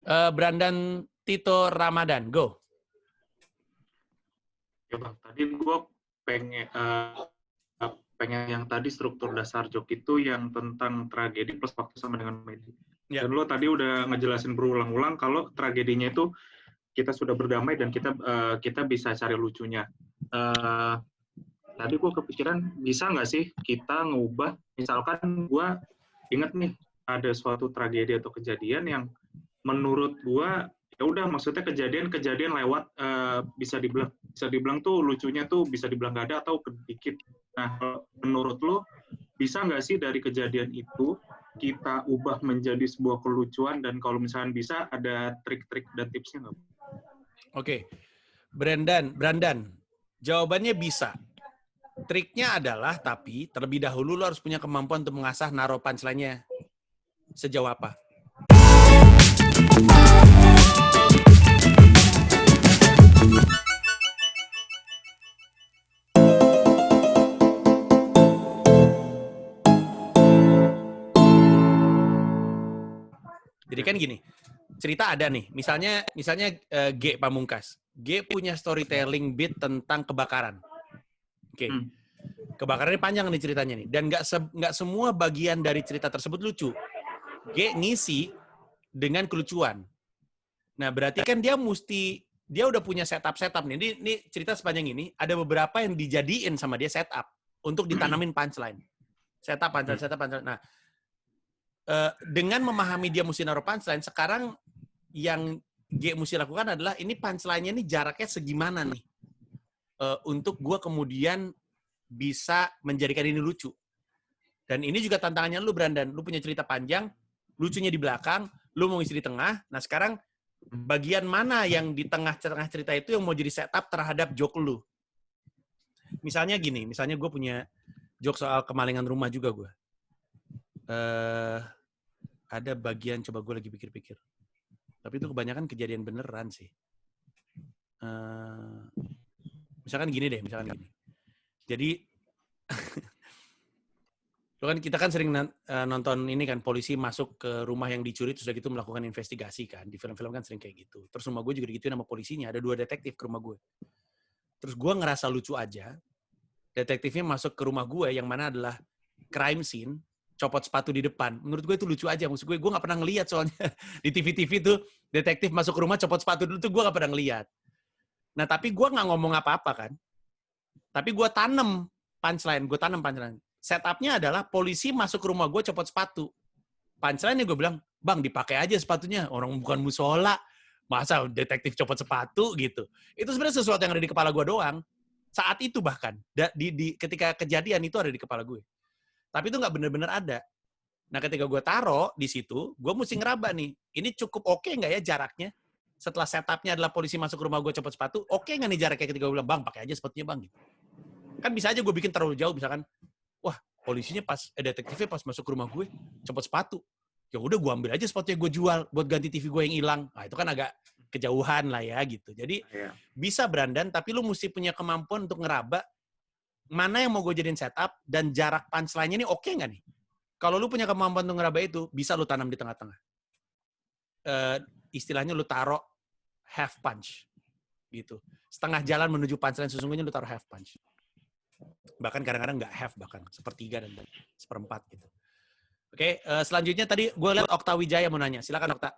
Brandan Tito Ramadan, go. Ya Bang, tadi gue pengen pengen yang tadi struktur dasar joke itu yang tentang tragedi plus waktu sama dengan komedi. Ya. Dan lo tadi udah ngejelasin berulang-ulang kalau tragedinya itu kita sudah berdamai dan kita bisa cari lucunya. Tadi gue kepikiran bisa nggak sih kita ngubah, misalkan gue inget nih ada suatu tragedi atau kejadian yang menurut gue ya udah maksudnya kejadian lewat bisa dibilang tuh lucunya tuh bisa dibilang gak ada atau sedikit. Nah, menurut lo bisa nggak sih dari kejadian itu kita ubah menjadi sebuah kelucuan, dan kalau misalnya bisa ada trik-trik dan tipsnya nggak? Oke. Brandan, jawabannya bisa. Triknya adalah, tapi terlebih dahulu lo harus punya kemampuan untuk mengasah naruh punchline-nya sejauh apa. Jadi kan gini, cerita ada nih, misalnya G Pamungkas. G punya storytelling beat tentang kebakaran. Oke. Kebakarannya panjang nih ceritanya nih, dan nggak semua bagian dari cerita tersebut lucu. G ngisi dengan kelucuan. Nah, berarti kan dia udah punya setup nih. Ini cerita sepanjang ini ada beberapa yang dijadiin sama dia setup untuk ditanamin punchline. Setup punchline. Nah, dengan memahami dia mesti naruh punchline, sekarang yang G mesti lakukan adalah ini punchline-nya ini jaraknya segimana nih untuk gue kemudian bisa menjadikan ini lucu. Dan ini juga tantangannya lu, Brandan. Lu punya cerita panjang, lucunya di belakang, lu mau ngisi di tengah. Nah, sekarang bagian mana yang di tengah-tengah cerita itu yang mau jadi setup terhadap joke lu. Misalnya gini, misalnya gue punya joke soal kemalingan rumah juga gue. Ada bagian, coba gue lagi pikir-pikir. Tapi itu kebanyakan kejadian beneran sih. Misalkan gini. Jadi, kita kan sering nonton ini kan, polisi masuk ke rumah yang dicuri, terus udah gitu melakukan investigasi kan. Di film-film kan sering kayak gitu. Terus rumah gue juga digituin sama polisinya. Ada 2 detektif ke rumah gue. Terus gue ngerasa lucu aja. Detektifnya masuk ke rumah gue yang mana adalah crime scene, copot sepatu di depan. Menurut gue itu lucu aja. Maksud gue nggak pernah ngeliat soalnya. Di TV-TV tuh, detektif masuk ke rumah copot sepatu dulu tuh gue nggak pernah ngeliat. Nah, tapi gue nggak ngomong apa-apa kan. Tapi gue tanam punchline. Setupnya adalah polisi masuk ke rumah gue copot sepatu. Punchline-nya gue bilang, bang dipakai aja sepatunya. Orang bukan musola. Masa detektif copot sepatu gitu. Itu sebenarnya sesuatu yang ada di kepala gue doang. Saat itu bahkan. Ketika kejadian itu ada di kepala gue. Tapi itu nggak benar-benar ada. Nah, ketika gue taruh di situ, gue mesti ngeraba nih. Ini cukup oke nggak ya jaraknya? Setelah setupnya adalah polisi masuk ke rumah gue copot sepatu, oke nggak nih jaraknya ketika gue bilang, bang pakai aja sepatunya bang. Gitu. Kan bisa aja gue bikin terlalu jauh, misalkan, wah polisinya detektifnya pas masuk ke rumah gue copot sepatu. Ya udah gue ambil aja sepatunya gue jual buat ganti TV gue yang hilang. Nah, itu kan agak kejauhan lah ya gitu. Jadi bisa Brandan, tapi lu mesti punya kemampuan untuk ngeraba mana yang mau gue jadiin setup dan jarak punchline-nya ini oke nggak nih? Kalau lu punya kemampuan untuk ngeraba itu, bisa lu tanam di tengah-tengah. Istilahnya lu taruh half punch. Gitu. Setengah jalan menuju punchline sesungguhnya lu taruh half punch. Bahkan kadang-kadang nggak half, bahkan sepertiga dan seperempat gitu. Oke, selanjutnya tadi gue lihat Okta Wijaya mau nanya. Silakan Okta.